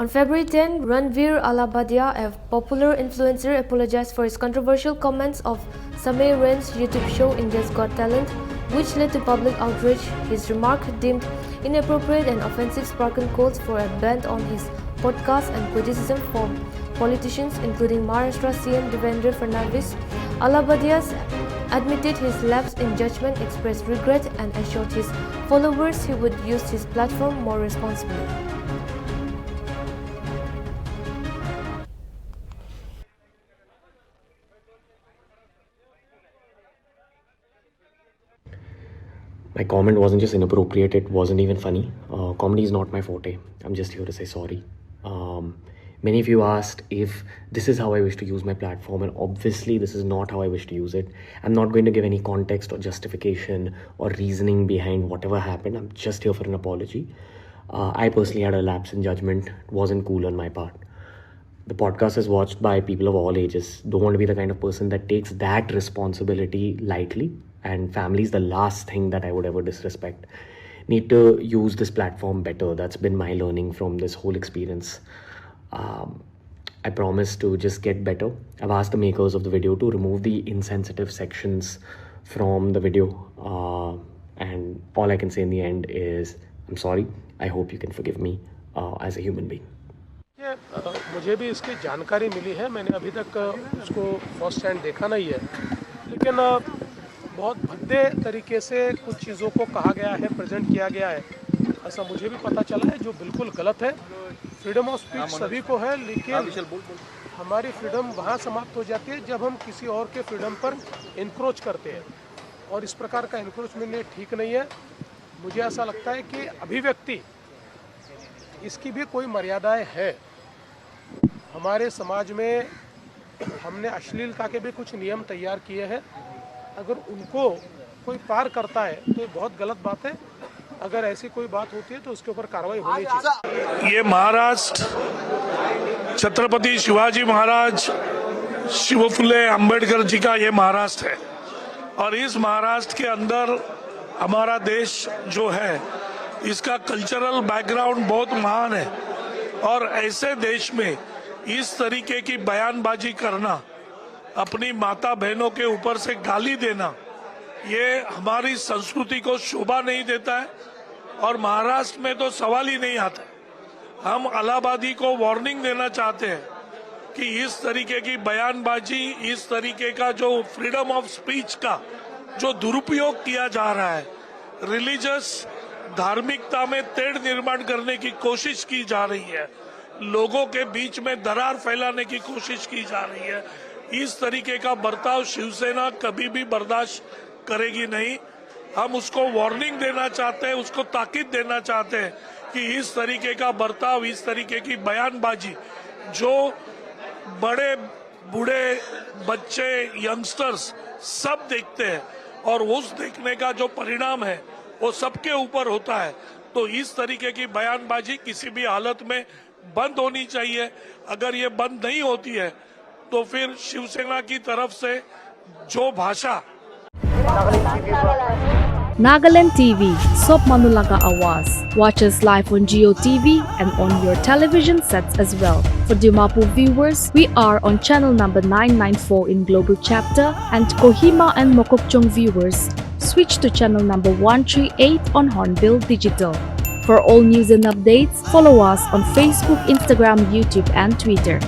On February 10, Ranveer Alabadia, a popular influencer, apologized for his controversial comments of Samir Rain's YouTube show India's Got Talent, which led to public outrage. His remark, deemed inappropriate and offensive, sparked calls for a ban on his podcast and criticism from politicians, including Maharashtra CM Devendra Fadnavis. Alabadia admitted his lapse in judgment, expressed regret, and assured his followers he would use his platform more responsibly. My comment wasn't just inappropriate, it wasn't even funny. Comedy is not my forte. I'm just here to say sorry. Many of you asked if this is how I wish to use my platform, and obviously this is not how I wish to use it. I'm not going to give any context or justification or reasoning behind whatever happened. I'm just here for an apology. I personally had a lapse in judgment. It wasn't cool on my part. The podcast is watched by people of all ages. Don't want to be the kind of person that takes that responsibility lightly. And family is the last thing that I would ever disrespect. Need to use this platform better. That's been my learning from this whole experience. I promise to just get better. I've asked the makers of the video to remove the insensitive sections from the video. And all I can say in the end is, I'm sorry. I hope you can forgive me as a human being. मुझे भी इसकी जानकारी मिली है. मैंने अभी तक उसको first hand देखा नहीं है, लेकिन बहुत भद्दे तरीके से कुछ चीज़ों को कहा गया है, प्रेजेंट किया गया है, ऐसा मुझे भी पता चला है, जो बिल्कुल गलत है. फ्रीडम ऑफ स्पीच सभी को है, लेकिन हमारी फ्रीडम वहाँ समाप्त हो जाती है जब हम किसी और के फ्रीडम पर इंक्रोच करते हैं, और इस प्रकार का इंक्रोचमेंट ठीक नहीं है. मुझे ऐसा लगता है कि अभिव्यक्ति इसकी भी कोई मर्यादाएं है. हमारे समाज में हमने अश्लीलता के भी कुछ नियम तैयार किए हैं. अगर उनको कोई पार करता है तो ये बहुत गलत बात है. अगर ऐसी कोई बात होती है तो उसके ऊपर कार्रवाई होनी चाहिए. ये महाराष्ट्र छत्रपति शिवाजी महाराज शिव फुले अम्बेडकर जी का ये महाराष्ट्र है, और इस महाराष्ट्र के अंदर हमारा देश जो है इसका कल्चरल बैकग्राउंड बहुत महान है. और ऐसे देश में इस तरीके की बयानबाजी करना, अपनी माता बहनों के ऊपर से गाली देना, ये हमारी संस्कृति को शोभा नहीं देता है. और महाराष्ट्र में तो सवाल ही नहीं आता. हम इलाहाबादी को वार्निंग देना चाहते हैं कि इस तरीके की बयानबाजी, इस तरीके का जो फ्रीडम ऑफ स्पीच का जो दुरुपयोग किया जा रहा है, रिलीजियस धार्मिकता में तेढ़ निर्माण करने की कोशिश की जा रही है, लोगों के बीच में दरार फैलाने की कोशिश की जा रही है, इस तरीके का बर्ताव शिवसेना कभी भी बर्दाश्त करेगी नहीं. हम उसको वार्निंग देना चाहते हैं, उसको ताकीद देना चाहते हैं कि इस तरीके का बर्ताव, इस तरीके की बयानबाजी जो बड़े बूढ़े बच्चे यंगस्टर्स सब देखते हैं, और उस देखने का जो परिणाम है वो सबके ऊपर होता है. तो इस तरीके की बयानबाजी किसी भी हालत में बंद होनी चाहिए. अगर ये बंद नहीं होती है तो फिर शिवसेना की तरफ से जो भाषा Nagaland TV, Sop Manulaga Awas. Watch us live on Geo TV and on your television sets as well. For Dimapur viewers, we are on channel number 994 in Global Chapter, and Kohima and Mokokchung viewers, switch to channel number 138 on Hornbill Digital. For all news and updates, follow us on Facebook, Instagram, YouTube and Twitter.